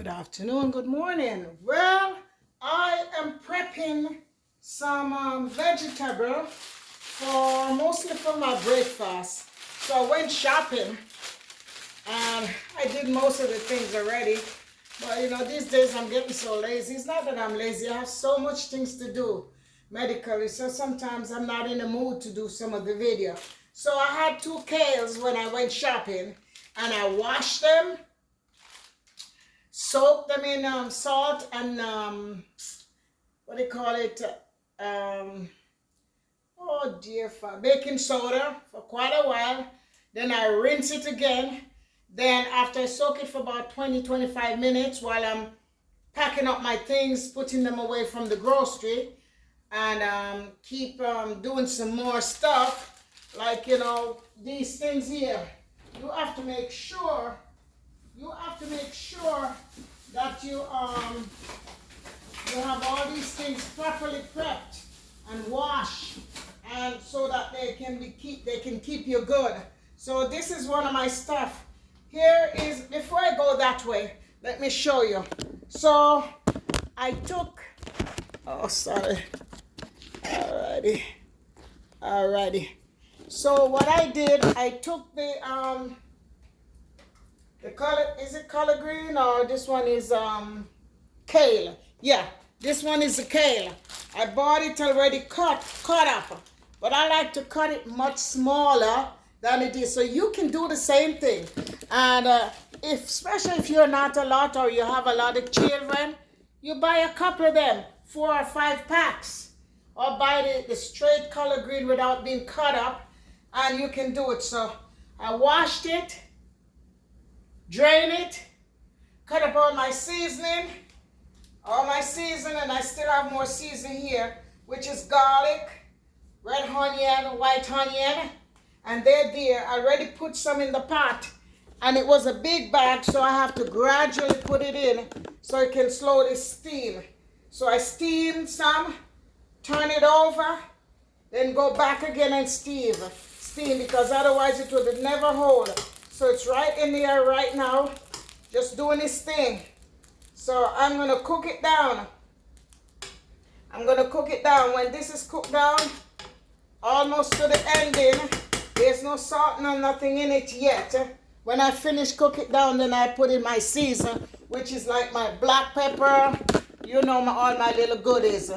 Good afternoon, good morning. Well, I am prepping some vegetable for mostly for my breakfast. So I went shopping and I did most of the things already. But you know, these days I'm getting so lazy. It's not that I'm lazy, I have so much things to do medically. So sometimes I'm not in the mood to do some of the video. So I had 2 kales when I went shopping and I washed them, soak them in salt and what do you call it? Oh dear, baking soda for quite a while. Then I rinse it again. Then after I soak it for about 20-25 minutes while I'm packing up my things, putting them away from the grocery, and keep doing some more stuff, like, you know, these things here. You have to make sure that you have all these things properly prepped and washed, and so that they can keep you good. So this is one of my stuff. Here is, before I go that way, let me show you. So I took, oh sorry, alrighty. So what I did, I took the color, is it color green, or this one is kale? Yeah, this one is the kale. I bought it already cut up, but I like to cut it much smaller than it is, so you can do the same thing. And especially if you're not a lot or you have a lot of children, you buy a couple of them, 4 or 5 packs, or buy the straight color green without being cut up, and you can do it. So I washed it, drain it, cut up all my seasoning, and I still have more seasoning here, which is garlic, red onion, white onion, and they're there. I already put some in the pot, and it was a big bag, so I have to gradually put it in so it can slowly steam. So I steam some, turn it over, then go back again and steam, because otherwise it would never hold. So it's right in there right now, just doing this thing. So I'm going to cook it down. When this is cooked down, almost to the ending, there's no salt, no nothing in it yet. When I finish cook it down, then I put in my season, which is like my black pepper, you know, all my little goodies.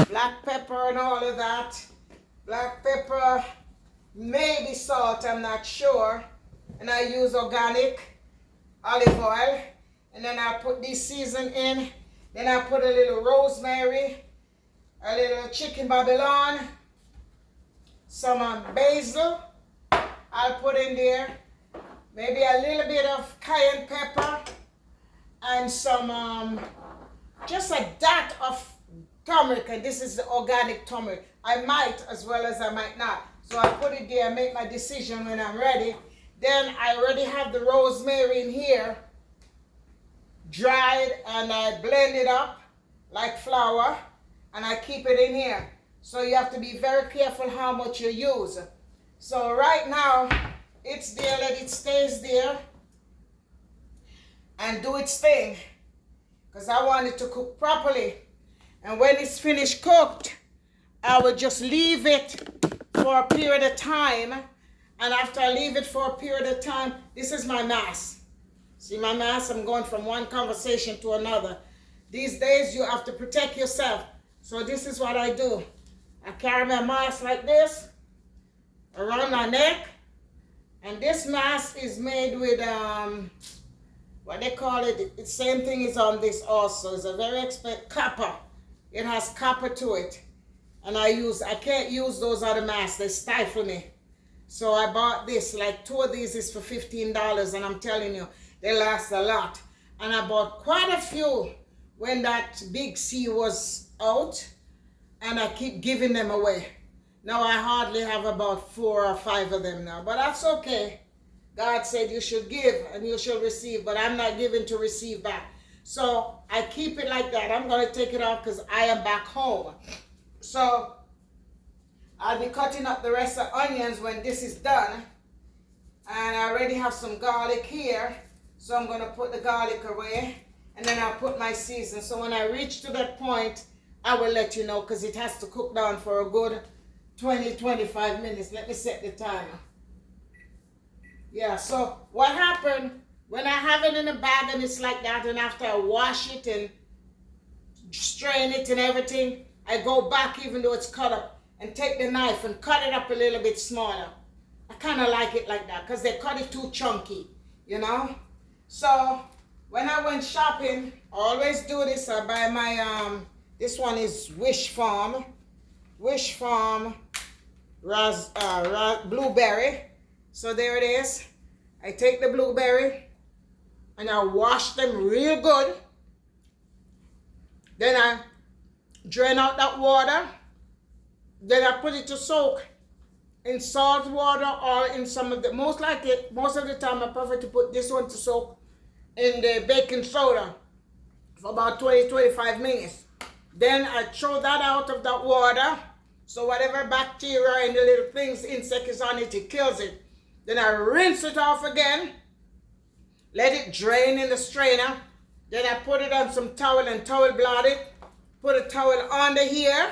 Black pepper and all of that. Black pepper, maybe salt, I'm not sure. And I use organic olive oil. And then I put this season in. Then I put a little rosemary, a little chicken babylon, some basil I'll put in there. Maybe a little bit of cayenne pepper and some, just a dot of turmeric. And this is the organic turmeric. I might as well as I might not. So I put it there, make my decision when I'm ready. Then I already have the rosemary in here, dried, and I blend it up like flour, and I keep it in here. So you have to be very careful how much you use. So right now, it's there, let it stays there and do its thing, because I want it to cook properly. And when it's finished cooked, I will just leave it for a period of time. And after I leave it for a period of time, this is my mass. See my mass? I'm going from one conversation to another. These days, you have to protect yourself. So this is what I do. I carry my mask like this around my neck. And this mask is made with, what they call it, the same thing is on this also. It's a very expensive copper. It has copper to it. And I can't use those other masks. They stifle me. So I bought this, like 2 of these is for $15, and I'm telling you, they last a lot. And I bought quite a few when that big C was out, and I keep giving them away. Now I hardly have about 4 or 5 of them now, but that's okay. God said you should give and you shall receive, but I'm not giving to receive back. So I keep it like that. I'm going to take it off because I am back home. So I'll be cutting up the rest of onions when this is done. And I already have some garlic here. So I'm going to put the garlic away. and then I'll put my season. So when I reach to that point, I will let you know, because it has to cook down for a good 20-25 minutes. Let me set the timer. Yeah, so what happened when I have it in a bag and it's like that, and after I wash it and strain it and everything, I go back, even though it's cut up, and take the knife and cut it up a little bit smaller. I kind of like it like that because they cut it too chunky, you know. So when I went shopping, I always do this. I buy my this one is Wish Farm blueberry. So there it is. I take the blueberry and I wash them real good. Then I drain out that water. Then I put it to soak in salt water, or in some of the, most of the time I prefer to put this one to soak in the baking soda for about 20-25 minutes. Then I throw that out of that water, so whatever bacteria and the little things, insect is on it, it kills it. Then I rinse it off again, let it drain in the strainer. Then I put it on some towel and towel blot it, put a towel under here,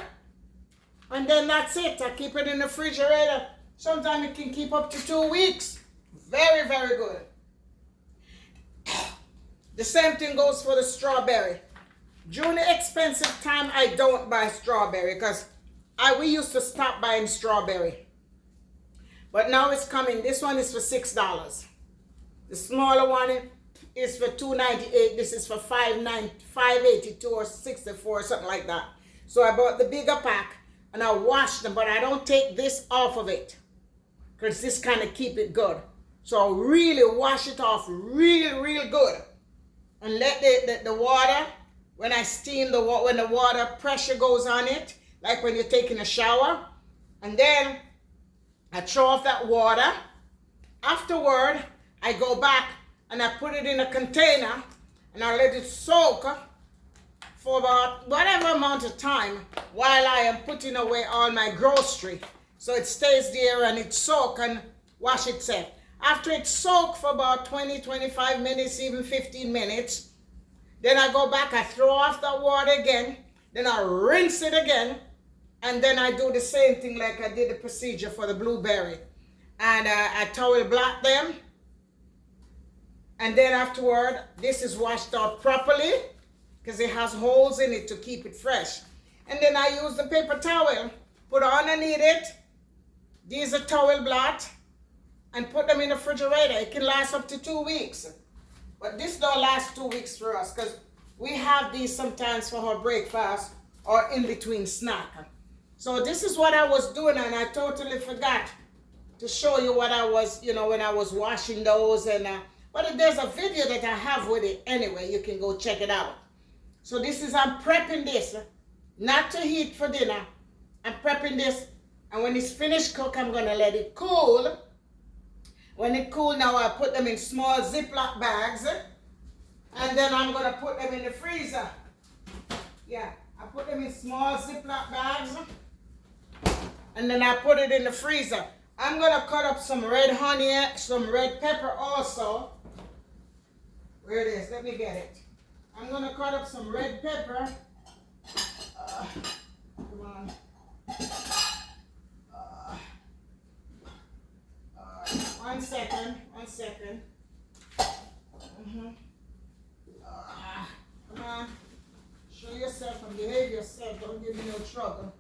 and then that's it. I keep it in the refrigerator. Sometimes it can keep up to 2 weeks. Very, very good. The same thing goes for the strawberry. During the expensive time, I don't buy strawberry, because we used to stop buying strawberry. But now it's coming. This one is for $6. The smaller one is for $2.98. This is for $5.82 or $6.64 or something like that. So I bought the bigger pack and I wash them, but I don't take this off of it, because this kind of keep it good. So I really wash it off real good, and let the water, when I steam when the water pressure goes on it, like when you're taking a shower, and then I throw off that water. Afterward, I go back and I put it in a container and I let it soak for about whatever amount of time while I am putting away all my grocery. So it stays there and it soak and wash itself. After it soak for about 20-25 minutes, even 15 minutes, then I go back, I throw off that water again, then I rinse it again, and then I do the same thing like I did the procedure for the blueberry. And I towel blot them. And then afterward, this is washed out properly, because it has holes in it to keep it fresh. And then I use the paper towel, put underneath it, these are towel blot, and put them in the refrigerator. It can last up to 2 weeks. But this don't last 2 weeks for us, because we have these sometimes for our breakfast or in between snack. So this is what I was doing, and I totally forgot to show you what I was, when I was washing those. And but there's a video that I have with it anyway. You can go check it out. So this is, I'm prepping this, not to heat for dinner. I'm prepping this, and when it's finished cook, I'm gonna let it cool. When it cool, now I put them in small Ziploc bags, and then I'm gonna put them in the freezer. Yeah, I put them in small Ziploc bags, and then I put it in the freezer. I'm gonna cut up some red honey, some red pepper also. Where it is, let me get it. I'm gonna cut up some red pepper. Come on. One second. Come on. Show yourself and behave yourself. Don't give me no trouble.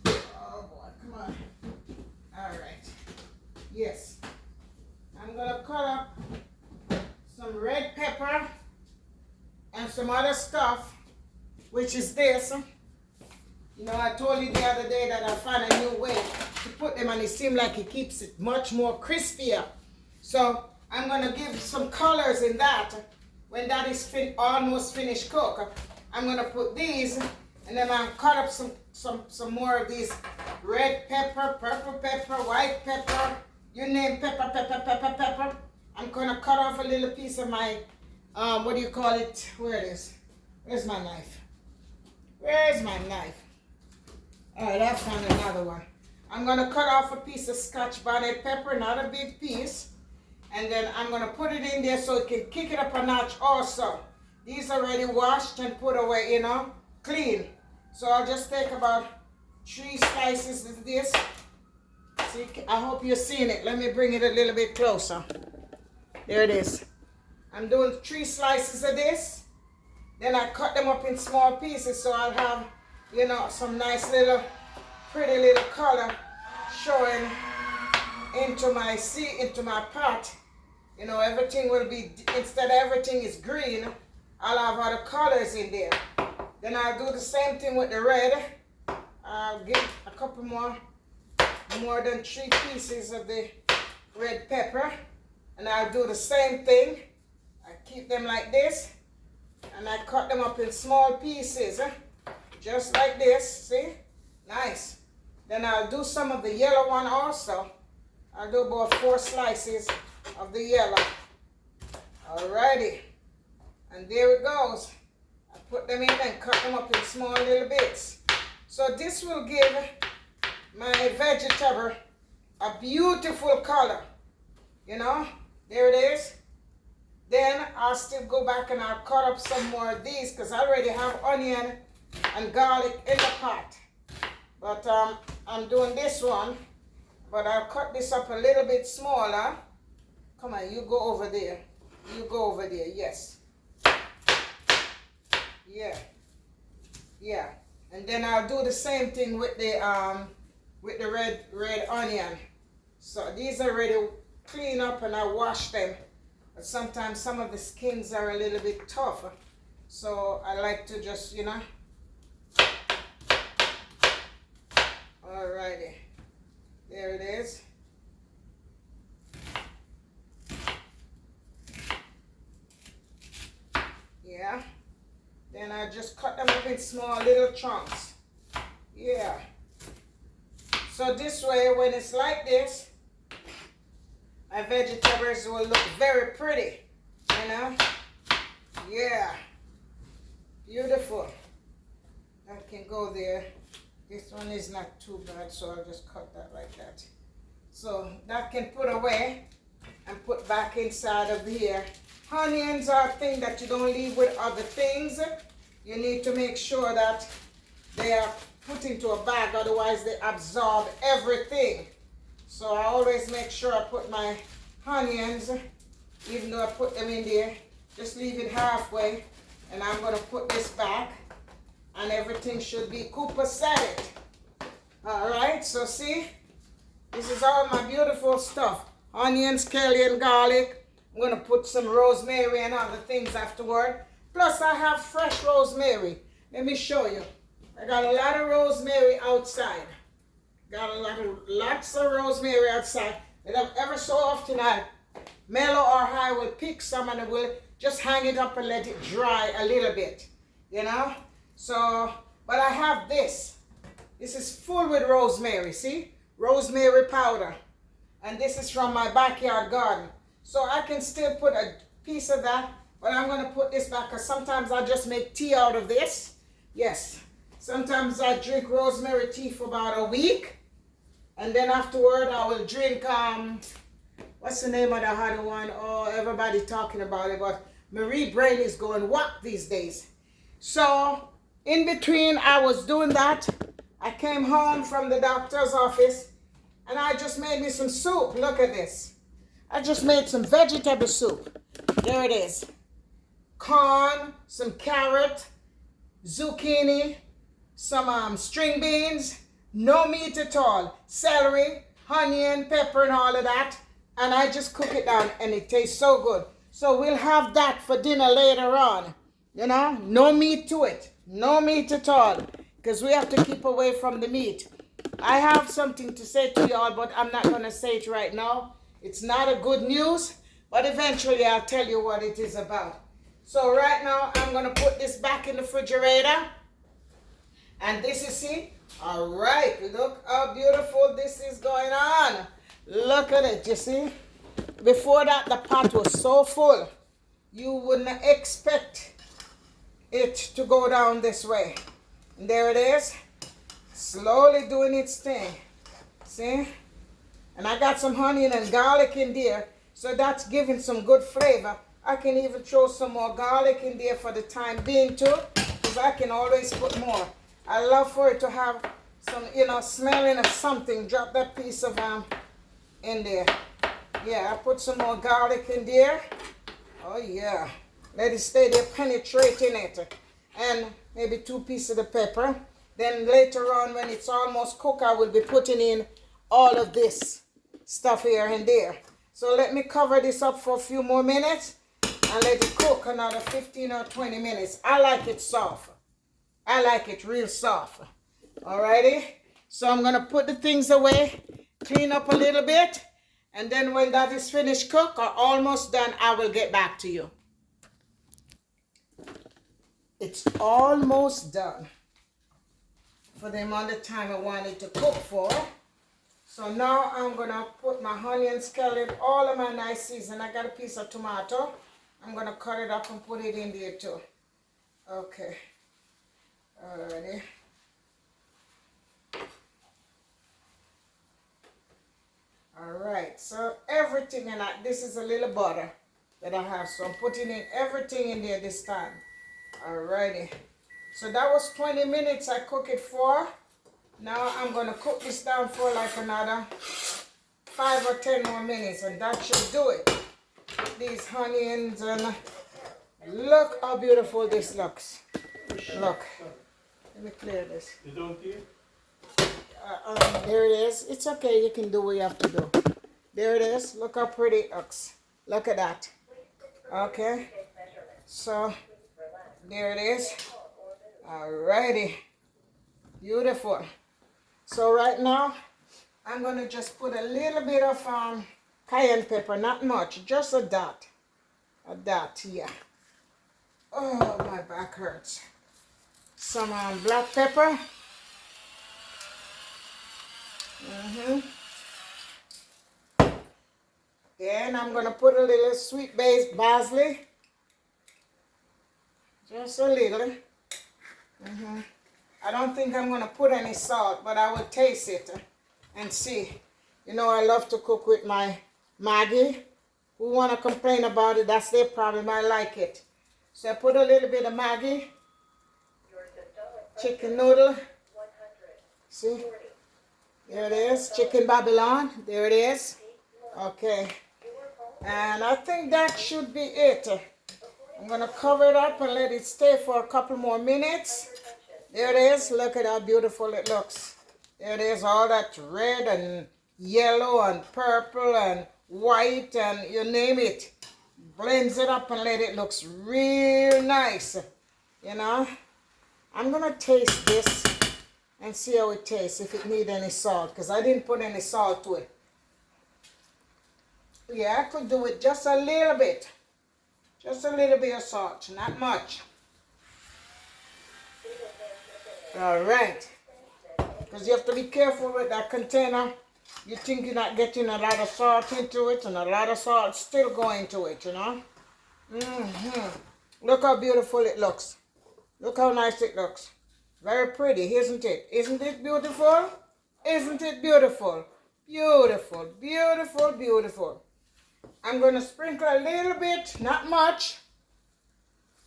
Oh boy, come on. All right. Yes. I'm gonna cut up some red pepper and some other stuff, which is this. I told you the other day that I found a new way to put them, and it seemed like it keeps it much more crispier. So I'm gonna give some colors in that. When that is almost finished cook, I'm gonna put these, and then I'll cut up some more of these red pepper, purple pepper, white pepper, you name pepper. I'm gonna cut off a little piece of my, what do you call it? Where it is? Where's my knife? Where's my knife? All right, I found another one. I'm gonna cut off a piece of Scotch bonnet pepper, not a big piece. And then I'm going to put it in there so it can kick it up a notch also. These are already washed and put away, you know, clean. So I'll just take about 3 slices of this. See, I hope you're seeing it. Let me bring it a little bit closer. There it is. I'm doing 3 slices of this. Then I cut them up in small pieces so I'll have, you know, some nice little, pretty little color showing into my pot. You know, everything will be, instead of everything is green, I'll have other colors in there. Then I'll do the same thing with the red. I'll give a couple more than 3 pieces of the red pepper. And I'll do the same thing. I keep them like this. And I cut them up in small pieces. Just like this, see? Nice. Then I'll do some of the yellow one also. I'll do about 4 slices of the yellow. Alrighty. And there it goes. I put them in and cut them up in small little bits. So this will give my vegetable a beautiful color. You know, there it is. Then I'll still go back and I'll cut up some more of these because I already have onion and garlic in the pot. But I'm doing this one. But I'll cut this up a little bit smaller. Come on, you go over there. You go over there, yes. Yeah. Yeah. And then I'll do the same thing with the red onion. So these are already clean up and I wash them. But sometimes some of the skins are a little bit tough. So I like to just, you know. Alrighty. There it is. Yeah. Then I just cut them up in small little chunks. Yeah. So this way, when it's like this, my vegetables will look very pretty, you know? Yeah. Beautiful. That can go there. This one is not too bad, so I'll just cut that like that. So that can put away and put back inside of here. Onions are a thing that you don't leave with other things. You need to make sure that they are put into a bag, otherwise they absorb everything. So I always make sure I put my onions, even though I put them in there, just leave it halfway. And I'm going to put this back. And everything should be copacetic. Alright, so see, this is all my beautiful stuff. Onions, scallion, garlic. I'm going to put some rosemary and other things afterward. Plus I have fresh rosemary. Let me show you. I got a lot of rosemary outside. Got lots of rosemary outside. And ever so often Mellow or I will pick some and I will just hang it up and let it dry a little bit. You know? So, but I have this. This is full with rosemary, see? Rosemary powder. And this is from my backyard garden. So I can still put a piece of that, but I'm going to put this back because sometimes I just make tea out of this. Yes. Sometimes I drink rosemary tea for about a week. And then afterward I will drink, what's the name of the other one? Oh, everybody talking about it, but Marie Brain is going whack these days. So, in between I was doing that, I came home from the doctor's office and I just made me some soup. Look at this. I just made some vegetable soup. There it is. Corn, some carrot, zucchini, some string beans, no meat at all. Celery, onion, pepper and all of that. And I just cook it down and it tastes so good. So we'll have that for dinner later on. You know, no meat to it. No meat at all. Because we have to keep away from the meat. I have something to say to y'all, but I'm not going to say it right now. It's not a good news, but eventually I'll tell you what it is about. So right now, I'm going to put this back in the refrigerator. And this is it. All right, look how beautiful this is going on. Look at it, you see? Before that, the pot was so full. You wouldn't expect it to go down this way. And there it is. Slowly doing its thing. See? And I got some onion and garlic in there. So that's giving some good flavor. I can even throw some more garlic in there for the time being too, because I can always put more. I love for it to have some, you know, smelling of something. Drop that piece of in there. Yeah, I put some more garlic in there. Oh yeah. Let it stay there penetrating it. And maybe 2 pieces of pepper. Then later on when it's almost cooked, I will be putting in all of this stuff here and there. So let me cover this up for a few more minutes and let it cook another 15 or 20 minutes. I like it soft. I like it real soft. Alrighty. So I'm going to put the things away, clean up a little bit, and then when that is finished cooked or almost done, I will get back to you. It's almost done for the amount of time I want it to cook for. So now I'm going to put my onion, scallop, all of my nice season. I got a piece of tomato. I'm going to cut it up and put it in there too. Okay. Alrighty. Alright, so everything in that, this is a little butter that I have. So I'm putting in everything in there this time. Alrighty. So that was 20 minutes I cook it for. Now I'm going to cook this down for like another 5 or 10 more minutes, and that should do it. These onions, and look how beautiful this looks. Look. Let me clear this. You don't hear? There it is. It's okay. You can do what you have to do. There it is. Look how pretty it looks. Look at that. Okay. So there it is. Alrighty. Beautiful. So right now, I'm going to just put a little bit of cayenne pepper. Not much. Just a dot. A dot, yeah. Oh, my back hurts. Some black pepper. Then I'm going to put a little sweet based basil. Just a little. I don't think I'm going to put any salt, but I will taste it and see. You know, I love to cook with my Maggi. Who want to complain about it, that's their problem. I like it. So I put a little bit of Maggi. Chicken noodle. See? There it is. Chicken Babylon. There it is. Okay. And I think that should be it. I'm going to cover it up and let it stay for a couple more minutes. There it is. Look at how beautiful it looks. There it is. All that red and yellow and purple and white and you name it. Blends it up and let it looks real nice. You know. I'm going to taste this and see how it tastes, if it needs any salt, because I didn't put any salt to it. Yeah, I could do it just a little bit. Just a little bit of salt, not much. Alright. Because you have to be careful with that container. You think you're not getting a lot of salt into it, and a lot of salt still going to it, you know. Look how beautiful it looks. Look how nice it looks. Very pretty, isn't it? Isn't it beautiful? Isn't it beautiful? Beautiful, beautiful, beautiful. I'm going to sprinkle a little bit, not much,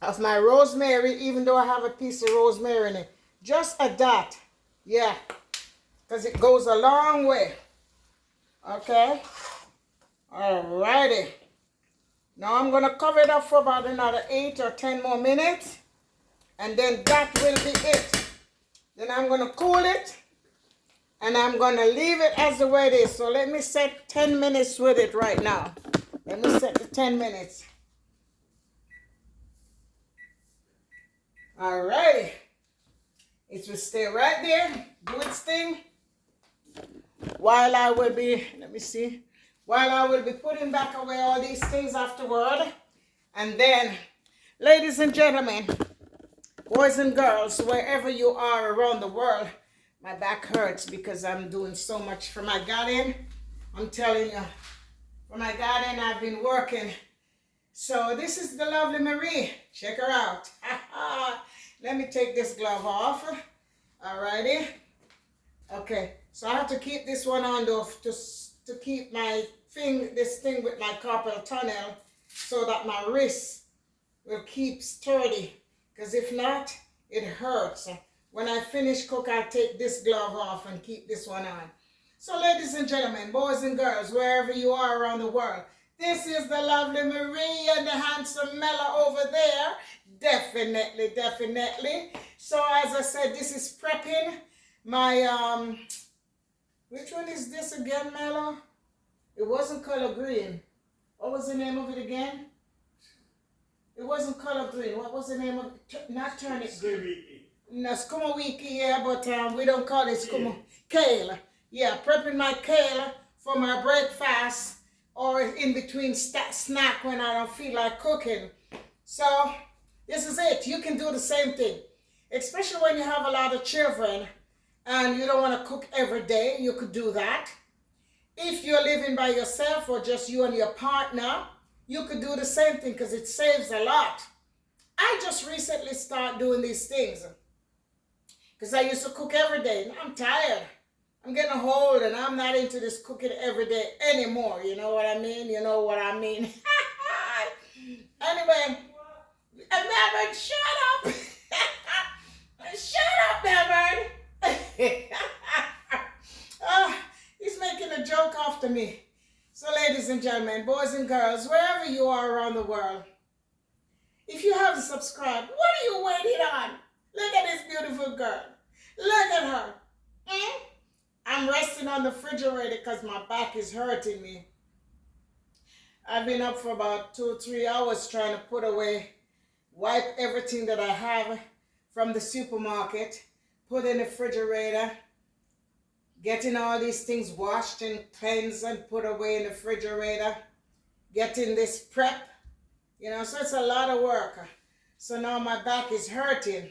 of my rosemary, even though I have a piece of rosemary in it. Just a dot. Yeah. Because it goes a long way. Okay. Alrighty. Now I'm going to cover it up for about another 8 or 10 more minutes. And then that will be it. Then I'm going to cool it. And I'm going to leave it as the way it is. So let me set 10 minutes with it right now. Let me set the 10 minutes. Alrighty. It will stay right there. Do its thing. While I will be, let me see. While I will be putting back away all these things afterward. And then, ladies and gentlemen, boys and girls, wherever you are around the world, my back hurts because I'm doing so much for my garden. I'm telling you, for my garden, I've been working. So this is the lovely Marie. Check her out. Let me take this glove off. Alrighty. Okay, so I have to keep this one on though to keep my this thing with my carpal tunnel so that my wrist will keep sturdy. Because if not, it hurts. When I finish cook, I'll take this glove off and keep this one on. So ladies and gentlemen, boys and girls, wherever you are around the world, this is the lovely Marie and the handsome Mela over there. Definitely, definitely. So as I said, this is prepping my, which one is this again, Mela? It wasn't color green. What was the name of it again? It wasn't color green. What was the name of it? Not turnip green. No, skumawiki, yeah, but we don't call it kale. Yeah, prepping my kale for my breakfast or in between snack when I don't feel like cooking. So this is it. You can do the same thing, especially when you have a lot of children and you don't want to cook every day. You could do that. If you're living by yourself or just you and your partner, you could do the same thing because it saves a lot. I just recently started doing these things because I used to cook every day. Now I'm tired. I'm getting old and I'm not into this cooking every day anymore. You know what I mean? You know what I mean? Anyway, Melvin, shut up. Shut up, Melvin. He's making a joke after me. So ladies and gentlemen, boys and girls, wherever you are around the world, if you haven't subscribed, what are you waiting on? Look at this beautiful girl. Look at her. I'm resting on the refrigerator because my back is hurting me. I've been up for about 2 or 3 hours trying to put away, wipe everything that I have from the supermarket, put in the refrigerator, getting all these things washed and cleansed and put away in the refrigerator, getting this prep, you know, so it's a lot of work. So now my back is hurting.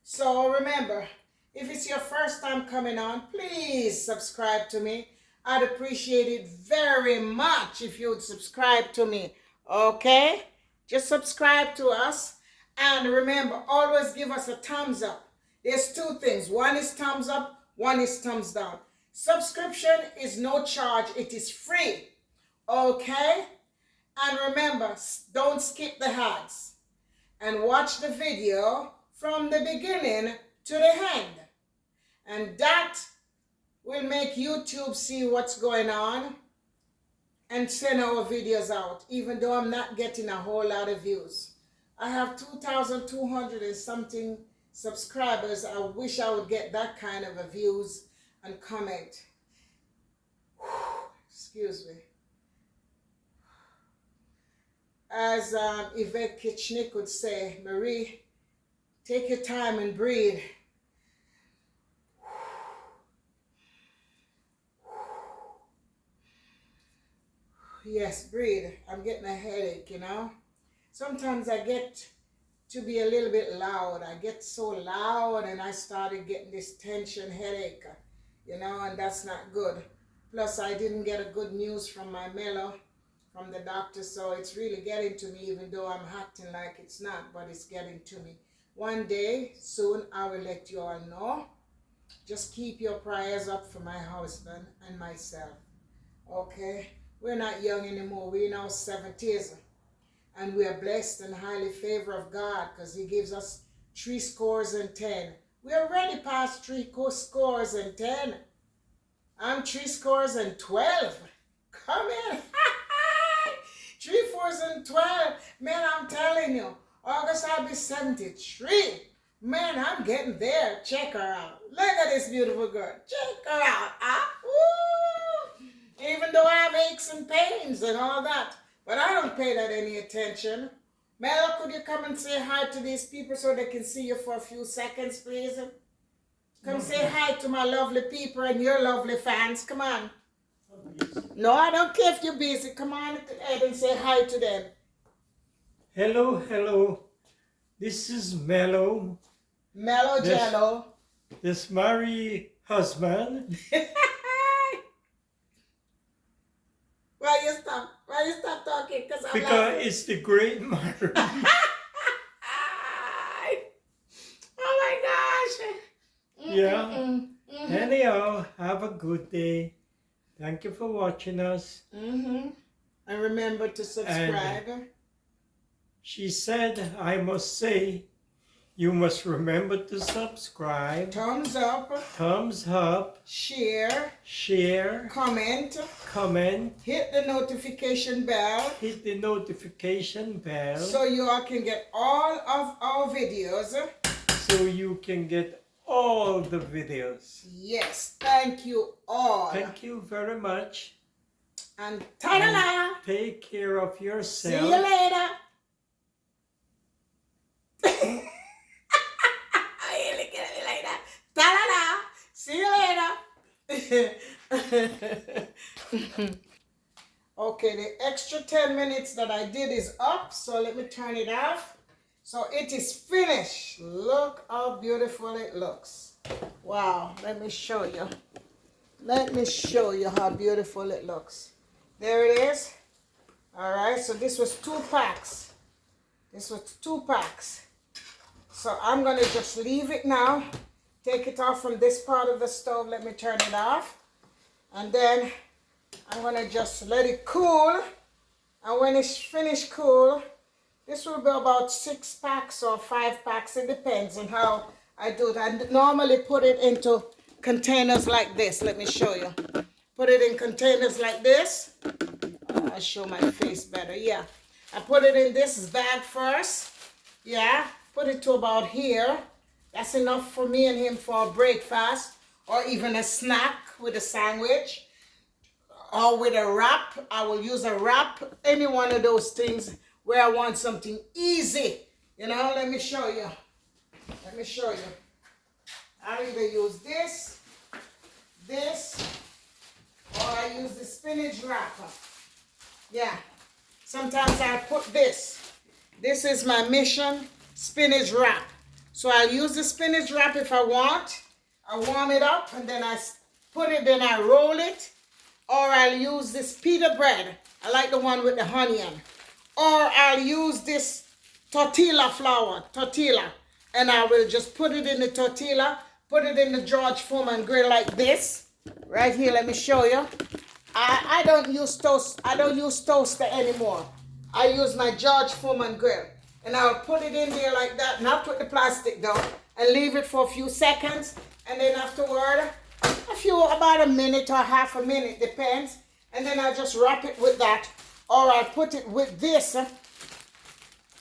So remember, if it's your first time coming on, please subscribe to me. I'd appreciate it very much if you would subscribe to me, okay? Just subscribe to us. And remember, always give us a thumbs up. There's 2 things. One is thumbs up, one is thumbs down. Subscription is no charge. It is free, okay? And remember, don't skip the ads. And watch the video from the beginning to the end. And that will make YouTube see what's going on and send our videos out, even though I'm not getting a whole lot of views. I have 2,200 and something subscribers. I wish I would get that kind of a views and comment. Excuse me. As Yvette Kitchnick would say, Marie, take your time and breathe. Yes, breathe. I'm getting a headache, you know. Sometimes I get to be a little bit loud. I get so loud and I started getting this tension headache, you know, and that's not good. Plus, I didn't get a good news from my Melo, from the doctor, so it's really getting to me, even though I'm acting like it's not, but it's getting to me. One day, soon, I will let you all know. Just keep your prayers up for my husband and myself, okay? We're not young anymore. We're now 70s. And we are blessed and highly favored of God because he gives us 3 scores and 10. We are already past 3 scores and 10. I'm 3 scores and 12. Come in. 3 fours and 12. Man, I'm telling you, August I'll be 73. Man, I'm getting there. Check her out. Look at this beautiful girl. Check her out. Woo! Even though I have aches and pains and all that. But I don't pay that any attention. Mel, could you come and say hi to these people so they can see you for a few seconds, please? Come say hi to my lovely people and your lovely fans. Come on. No, I don't care if you're busy. Come on ahead and say hi to them. Hello, hello. This is Melo. Melo Jello. This Marie husband. Why you stop? Why you stop talking? Because laughing. it's the great Marie. Oh my gosh. Yeah. Anyhow, have a good day. Thank you for watching us. And remember to subscribe. She said, I must say, you must remember to subscribe. Thumbs up. Thumbs up. Share. Share. Comment. Comment. Hit the notification bell. Hit the notification bell. So you all can get all of our videos. So you can get all the videos. Yes, thank you all. Thank you very much. And ta-da! Take care of yourself. See you later. Look at me like that. Ta-da! See you later. Okay, the extra 10 minutes that I did is up, so let me turn it off. So it is finished. Look how beautiful it looks. Wow, let me show you. Let me show you how beautiful it looks. There it is. All right, so this was 2 packs. This was 2 packs. So I'm gonna just leave it now. Take it off from this part of the stove. Let me turn it off. And then I'm gonna just let it cool. And when it's finished cool, this will be about 6 packs or 5 packs. It depends on how I do it. I normally put it into containers like this. Let me show you. Put it in containers like this. I'll show my face better. Yeah. I put it in this bag first. Yeah. Put it to about here. That's enough for me and him for a breakfast or even a snack with a sandwich or with a wrap. I will use a wrap. Any one of those things where I want something easy. You know, let me show you. Let me show you. I either use this, or I use the spinach wrapper. Yeah. Sometimes I put this. This is my Mission spinach wrap. So I'll use the spinach wrap if I want. I warm it up and then I put it, then I roll it. Or I'll use this pita bread. I like the one with the honey on. Or I'll use this tortilla flour, and I will just put it in the tortilla, put it in the George Foreman grill like this. Right here, let me show you. I don't use toaster anymore. I use my George Foreman grill. And I'll put it in there like that, not put the plastic down, and leave it for a few seconds. And then afterward, about a minute or half a minute, depends. And then I just wrap it with that. Or I put it with this.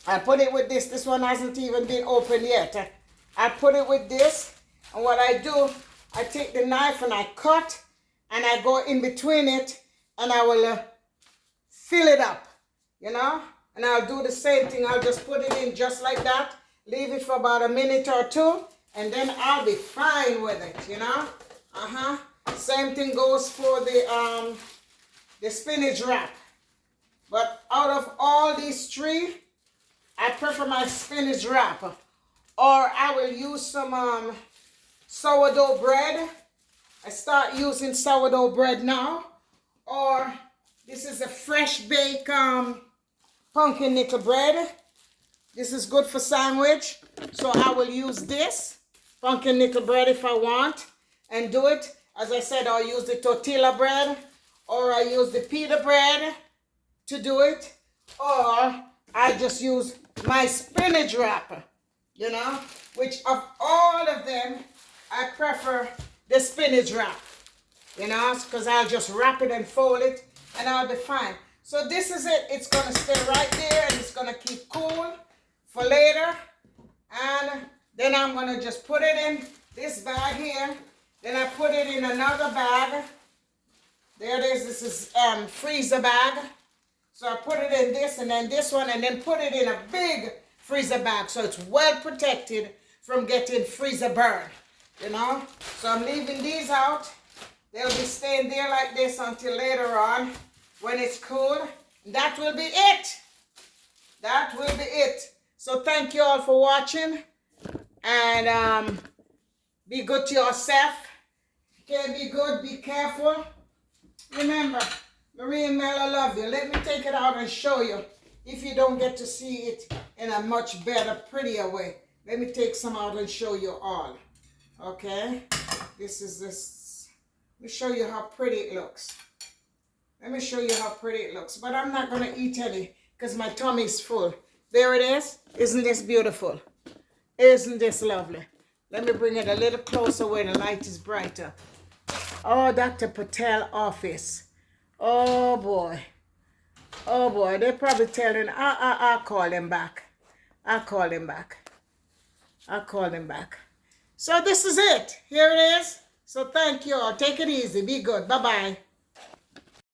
I put it with this. This one hasn't even been opened yet. I put it with this. And what I do, I take the knife and I cut. And I go in between it. And I will fill it up. You know? And I'll do the same thing. I'll just put it in just like that. Leave it for about a minute or 2. And then I'll be fine with it, you know? Same thing goes for the spinach wrap. But out of all these 3, I prefer my spinach wrap. Or I will use some sourdough bread. I start using sourdough bread now. Or this is a fresh baked pumpkin nickel bread. This is good for sandwich. So I will use this pumpkin nickel bread if I want and do it. As I said, I'll use the tortilla bread or I use the pita bread to do it. Or I just use my spinach wrapper, you know, which of all of them, I prefer the spinach wrap, you know, because I'll just wrap it and fold it and I'll be fine. So this is it. It's going to stay right there and it's going to keep cool for later. And then I'm going to just put it in this bag here. Then I put it in another bag. There it is. This is freezer bag. So I put it in this and then this one and then put it in a big freezer bag so it's well protected from getting freezer burn, you know. So I'm leaving these out. They'll be staying there like this until later on when it's cool. That will be it. That will be it. So thank you all for watching. And be good to yourself. Okay, be good, be careful. Remember, Marie and Mel, I love you. Let me take it out and show you if you don't get to see it in a much better, prettier way. Let me take some out and show you all. Okay, this is this me show you how pretty it looks. Let me show you how pretty it looks. But I'm not going to eat any because my tummy is full. There it is. Isn't this beautiful? Isn't this lovely? Let me bring it a little closer where the light is brighter. Oh, Dr. Patel office. Oh, boy. Oh, boy. They're probably telling, I'll call him back. I'll call him back. I'll call him back. So this is it. Here it is. So thank you all. Take it easy. Be good. Bye-bye.